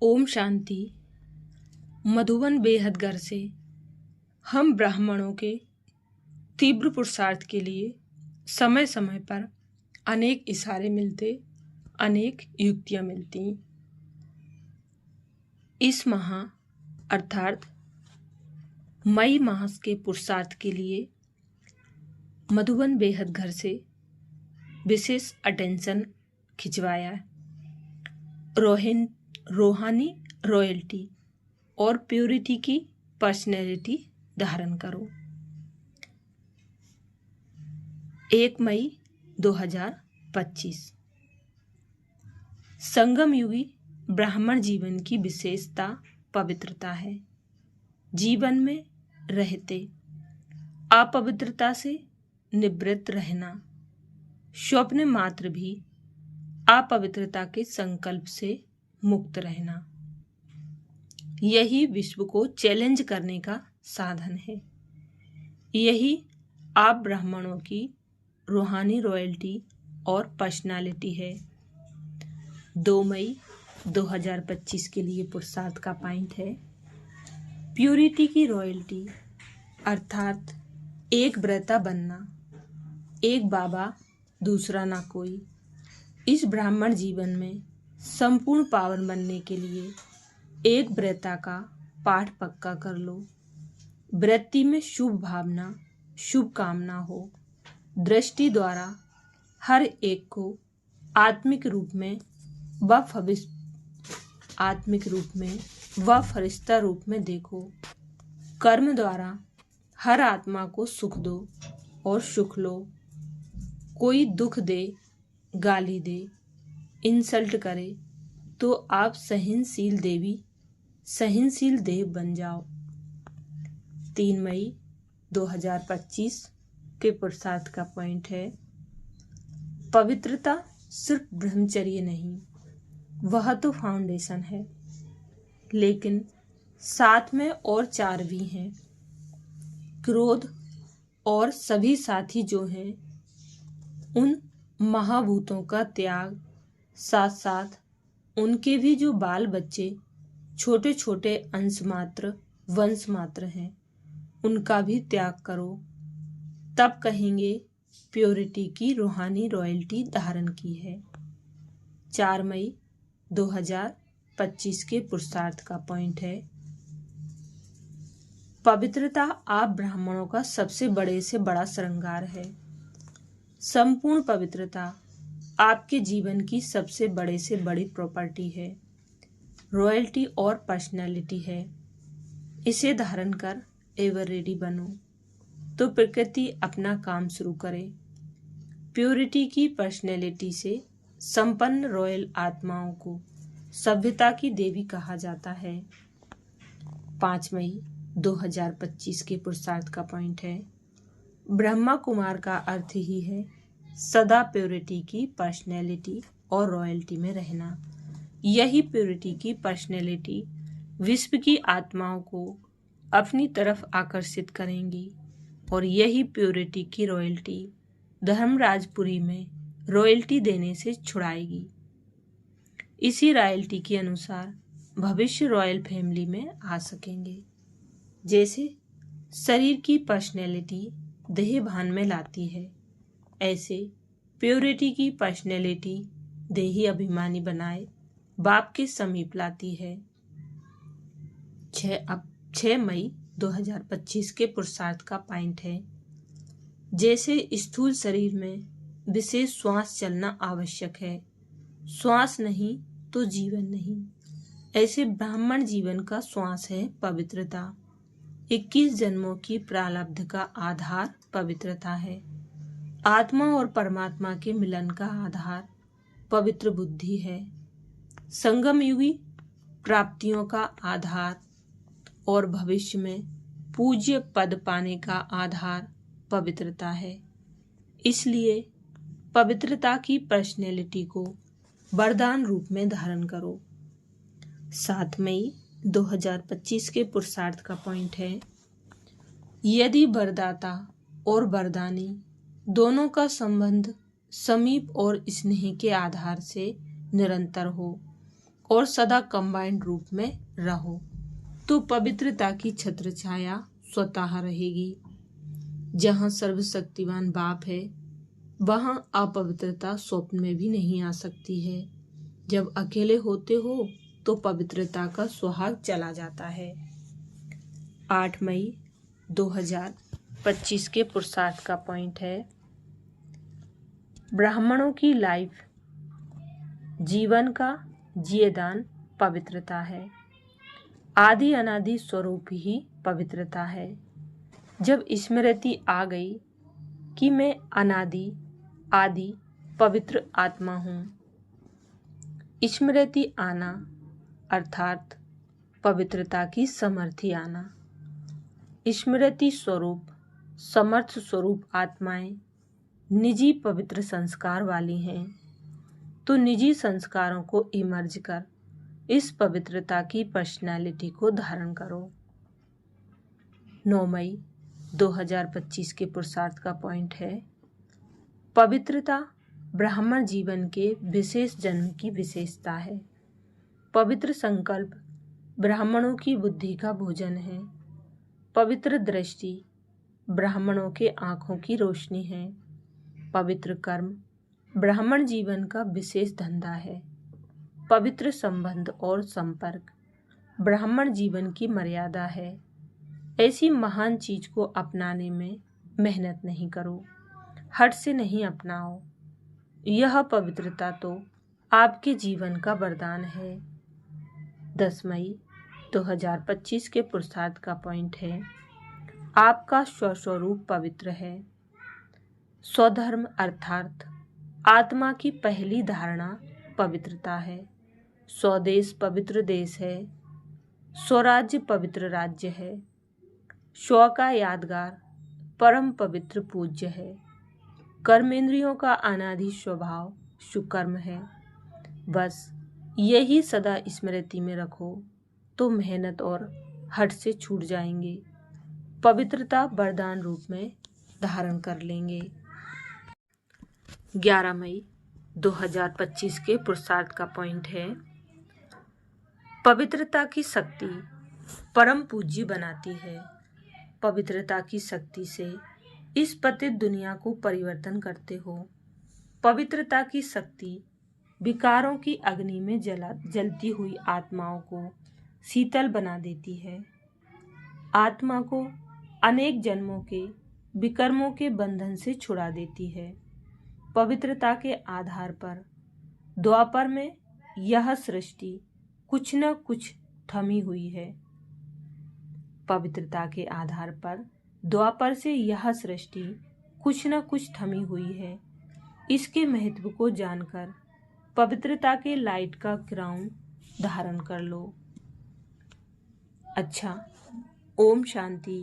ओम शांति। मधुबन बेहदगर से हम ब्राह्मणों के तीव्र पुरुषार्थ के लिए समय समय पर अनेक इशारे मिलते, अनेक युक्तियां मिलती। इस माह अर्थात मई मास के पुरुषार्थ के लिए मधुबन बेहदगर से विशेष अटेंशन खिंचवाया। रूहानी रॉयल्टी और प्योरिटी की पर्सनैलिटी धारण करो। 1 मई 2025। संगम युगी ब्राह्मण जीवन की विशेषता पवित्रता है। जीवन में रहते अपवित्रता से निवृत्त रहना, स्वप्न मात्र भी अपवित्रता के संकल्प से मुक्त रहना, यही विश्व को चैलेंज करने का साधन है। यही आप ब्राह्मणों की रूहानी रॉयल्टी और पर्सनालिटी है। 2 मई 2025 के लिए पुरुषार्थ का पॉइंट है प्योरिटी की रॉयल्टी, अर्थात एक व्रता बनना, एक बाबा दूसरा ना कोई। इस ब्राह्मण जीवन में संपूर्ण पावन बनने के लिए एक व्रता का पाठ पक्का कर लो। वृत्ति में शुभ भावना, शुभ कामना हो। दृष्टि द्वारा हर एक को आत्मिक रूप में व फरिश्ता रूप में देखो। कर्म द्वारा हर आत्मा को सुख दो और सुख लो। कोई दुख दे, गाली दे, इंसल्ट करे तो आप सहनशील देव बन जाओ। 3 मई 2025 के पुरुषार्थ का पॉइंट है पवित्रता सिर्फ ब्रह्मचर्य नहीं, वह तो फाउंडेशन है, लेकिन साथ में और 4 भी हैं। क्रोध और सभी साथी जो हैं, उन महाभूतों का त्याग, साथ साथ उनके भी जो बाल बच्चे छोटे छोटे वंश मात्र हैं, उनका भी त्याग करो। तब कहेंगे प्योरिटी की रूहानी रॉयल्टी धारण की है। 4 मई 2025 के पुरुषार्थ का पॉइंट है पवित्रता आप ब्राह्मणों का सबसे बड़े से बड़ा श्रृंगार है। संपूर्ण पवित्रता आपके जीवन की सबसे बड़े से बड़ी प्रॉपर्टी है, रॉयल्टी और पर्सनैलिटी है। इसे धारण कर एवर रेडी बनो तो प्रकृति अपना काम शुरू करे। प्योरिटी की पर्सनैलिटी से संपन्न रॉयल आत्माओं को सभ्यता की देवी कहा जाता है। 5 मई 2025 के पुरुषार्थ का पॉइंट है ब्रह्मा कुमार का अर्थ ही है सदा प्योरिटी की पर्सनैलिटी और रॉयल्टी में रहना। यही प्योरिटी की पर्सनैलिटी विश्व की आत्माओं को अपनी तरफ आकर्षित करेंगी और यही प्योरिटी की रॉयल्टी धर्मराजपुरी में रॉयल्टी देने से छुड़ाएगी। इसी रॉयल्टी के अनुसार भविष्य रॉयल फैमिली में आ सकेंगे। जैसे शरीर की पर्सनैलिटी देह भान में लाती है, ऐसे प्योरिटी की पर्सनैलिटी देही अभिमानी बनाए बाप के समीप लाती है। 6 मई 2025 के पुरुषार्थ का पॉइंट है जैसे स्थूल शरीर में विशेष श्वास चलना आवश्यक है, श्वास नहीं तो जीवन नहीं। ऐसे ब्राह्मण जीवन का श्वास है पवित्रता। 21 जन्मों की प्रारब्ध का आधार पवित्रता है। आत्मा और परमात्मा के मिलन का आधार पवित्र बुद्धि है। संगम युगी प्राप्तियों का आधार और भविष्य में पूज्य पद पाने का आधार पवित्रता है। इसलिए पवित्रता की पर्सनैलिटी को वरदान रूप में धारण करो। 7 मई 2025 के पुरुषार्थ का पॉइंट है यदि वरदाता और वरदानी दोनों का संबंध समीप और स्नेह के आधार से निरंतर हो, और सदा कंबाइंड रूप में रहो तो पवित्रता की छत्र छाया स्वतः रहेगी। जहाँ सर्वशक्तिमान बाप है वहाँ अपवित्रता स्वप्न में भी नहीं आ सकती है। जब अकेले होते हो तो पवित्रता का सुहाग चला जाता है। 8 मई 2025 के पुरुषार्थ का पॉइंट है, ब्राह्मणों की लाइफ जीवन का जियेदान पवित्रता है। आदि अनादि स्वरूप ही पवित्रता है। जब स्मृति आ गई कि मैं अनादि आदि पवित्र आत्मा हूँ, स्मृति आना अर्थात पवित्रता की समर्थी आना। स्मृति स्वरूप समर्थ स्वरूप आत्माएं निजी पवित्र संस्कार वाली हैं, तो निजी संस्कारों को इमर्ज कर इस पवित्रता की पर्सनालिटी को धारण करो। 9 मई 2025 के पुरुषार्थ का पॉइंट है, पवित्रता ब्राह्मण जीवन के विशेष जन्म की विशेषता है। पवित्र संकल्प ब्राह्मणों की बुद्धि का भोजन है। पवित्र दृष्टि ब्राह्मणों के आँखों की रोशनी है। पवित्र कर्म ब्राह्मण जीवन का विशेष धंधा है। पवित्र संबंध और संपर्क ब्राह्मण जीवन की मर्यादा है। ऐसी महान चीज को अपनाने में मेहनत नहीं करो, हट से नहीं अपनाओ। यह पवित्रता तो आपके जीवन का वरदान है। 10 मई 2025 के पुरुषार्थ का पॉइंट है, आपका स्वस्वरूप पवित्र है। स्वधर्म अर्थात आत्मा की पहली धारणा पवित्रता है। स्वदेश पवित्र देश है। स्वराज्य पवित्र राज्य है। स्व का यादगार परम पवित्र पूज्य है। कर्मेंद्रियों का अनादि स्वभाव सुकर्म है। बस यही सदा स्मृति में रखो तो मेहनत और हट से छूट जाएंगे, पवित्रता वरदान रूप में धारण कर लेंगे। 11 मई 2025 के पुरुषार्थ का पॉइंट है, पवित्रता की शक्ति परम पूज्य बनाती है। पवित्रता की शक्ति से इस पतित दुनिया को परिवर्तन करते हो। पवित्रता की शक्ति विकारों की अग्नि में जलती हुई आत्माओं को शीतल बना देती है। आत्मा को अनेक जन्मों के विकर्मों के बंधन से छुड़ा देती है। पवित्रता के आधार पर द्वापर में यह सृष्टि कुछ न कुछ थमी हुई है। पवित्रता के आधार पर द्वापर से यह सृष्टि कुछ न कुछ थमी हुई है। इसके महत्व को जानकर पवित्रता के लाइट का क्राउन धारण कर लो। अच्छा, ओम शांति।